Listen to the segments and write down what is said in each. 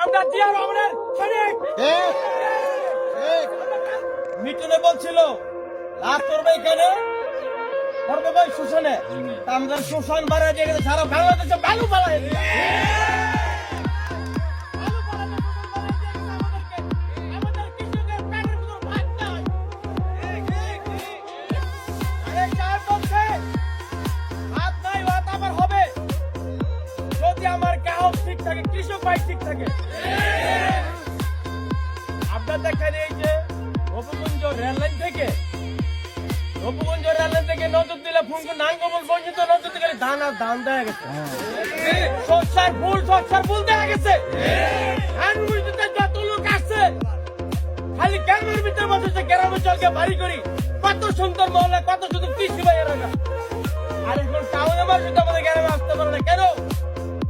আমরা জিয়া রহমানের সৈনিক। মিটনে বলছিল রাত করবে এখানে করবে ভাই শোষণে, আমাদের শোষণ বাড়ায় দিয়ে গেছে সারা বাংলাদেশে বালু পালায় কৃষক ভাই ঠিক থাকে। আপনার দেখেন এই যে রূপগঞ্জ রেললাইন থেকে নজর দিলে ফুঙ্গু নাঙ্গবল পর্যন্ত নজর দিলে ধান আর ধান দেয়া গেছে, সরষার ফুল দেয়া গেছে। যত লোক আসছে খালি গ্রামের ভিতরে বসেছে, গ্রামের চলকে বাড়ি করি কত সুন্দর মহলে কত সুন্দর কৃষি ভাই এরা। আর এখন টাউনে আমার শুধু আমাদের গ্রামে আসতে পারে না কেন?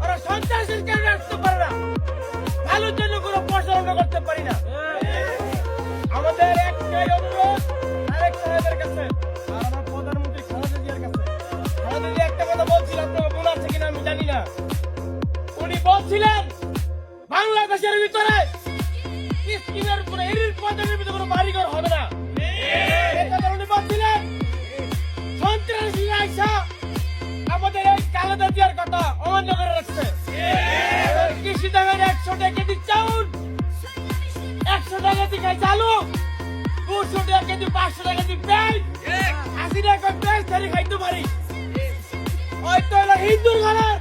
ওরা সন্ত্রাসের কারণে আসতে পারে না, ভালোর জন্য কোনো প্রচারণা করতে পারি না। আমাদের একটাই অনুরোধ আরেক সাহেবের কাছে আর আমার প্রধানমন্ত্রী খালেদা জিয়ার কাছে। খালেদা জিয়া একটা কথা বলছিলেন, আপনাকে মনে আছে কিনা আমি জানি না, উনি বলছিলেন বাংলাদেশের ভিতরে স্কিমের উপরে এরির পদের ভিতরে কোনো বাড়িঘর হবে না। উনি বলছিলেন সন্ত্রাসী আইসা আমাদের এই খালেদা জিয়ার কথা অমান্য করে রাখছে। কৃষি দামের 100 টাকা কেজি চাউল, 100 টাকা কেজি খাই চালু, 200 টাকা কেজি, 500 টাকা কেজি পেঁয়াজ, 80 টাকা পেঁয়াজ ধরে খাইতে পারি। ওই তো হলো হিন্দুর ঘরের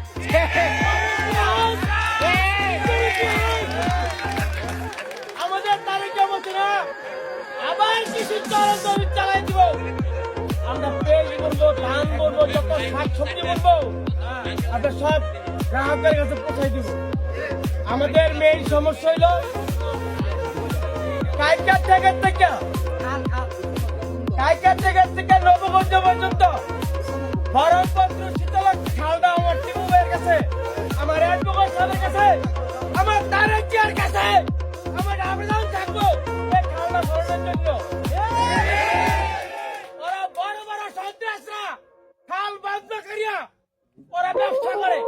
আমাদের তারিখে বলছে না আবার কৃষি চালাই দিব। আমরা পেঁয়াজ করবো, ধান করবো, যত শাক সবজি করবো আমরা সব গ্রাহকের কাছে পৌঁছাই দিব। আমাদের মেইন সমস্যা হইল কাইকার থেকে নবগঞ্জ পর্যন্ত বরফপত্র শীতলা খালদা আমার টিউবের কাছে, আমার অ্যাডভোকেট সাহেবের কাছে, আমার তারেক জিয়ার কাছে আমার আবেদন থাকবো এই খালদা সরানোর জন্য। ওরা বড় বড় সন্ত্রাসরা খাল বন্ধ করিয়া ওরা ব্যবসা করে,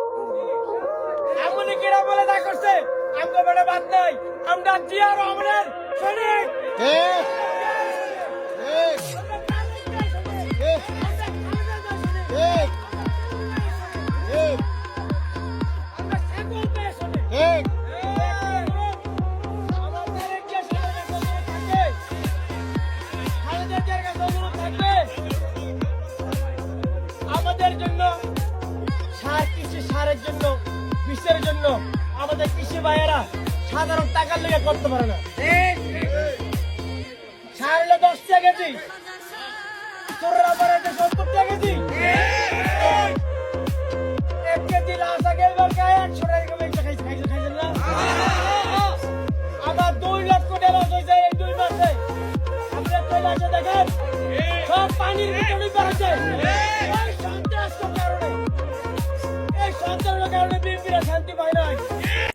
এমনই কিনা বলে দা করছে আমরা বলে বাদ নাই, আমরা জিয়া রহমানের সৈনিক। আমাদের জন্য সারের জন্য বিষের জন্য আমাদের কৃষি ভাইয়েরা সাধারণ টাকার লেগে করতে পারে না। সার হলো 10 টাকা কেজি, 70 টাকা কেজি, 1 কেজি লাশ আগে এবার গায়ে 100 টাকা খাইছেন না? আমার 2 লক্ষ টাকা লস হয়েছে এই 2 মাসে। আপনি কই মাসে দেখেন সব পানির ভিতরে বেরোচ্ছে এই সন্ত্রাসের কারণে বিএনপিরা শান্তি পায় না।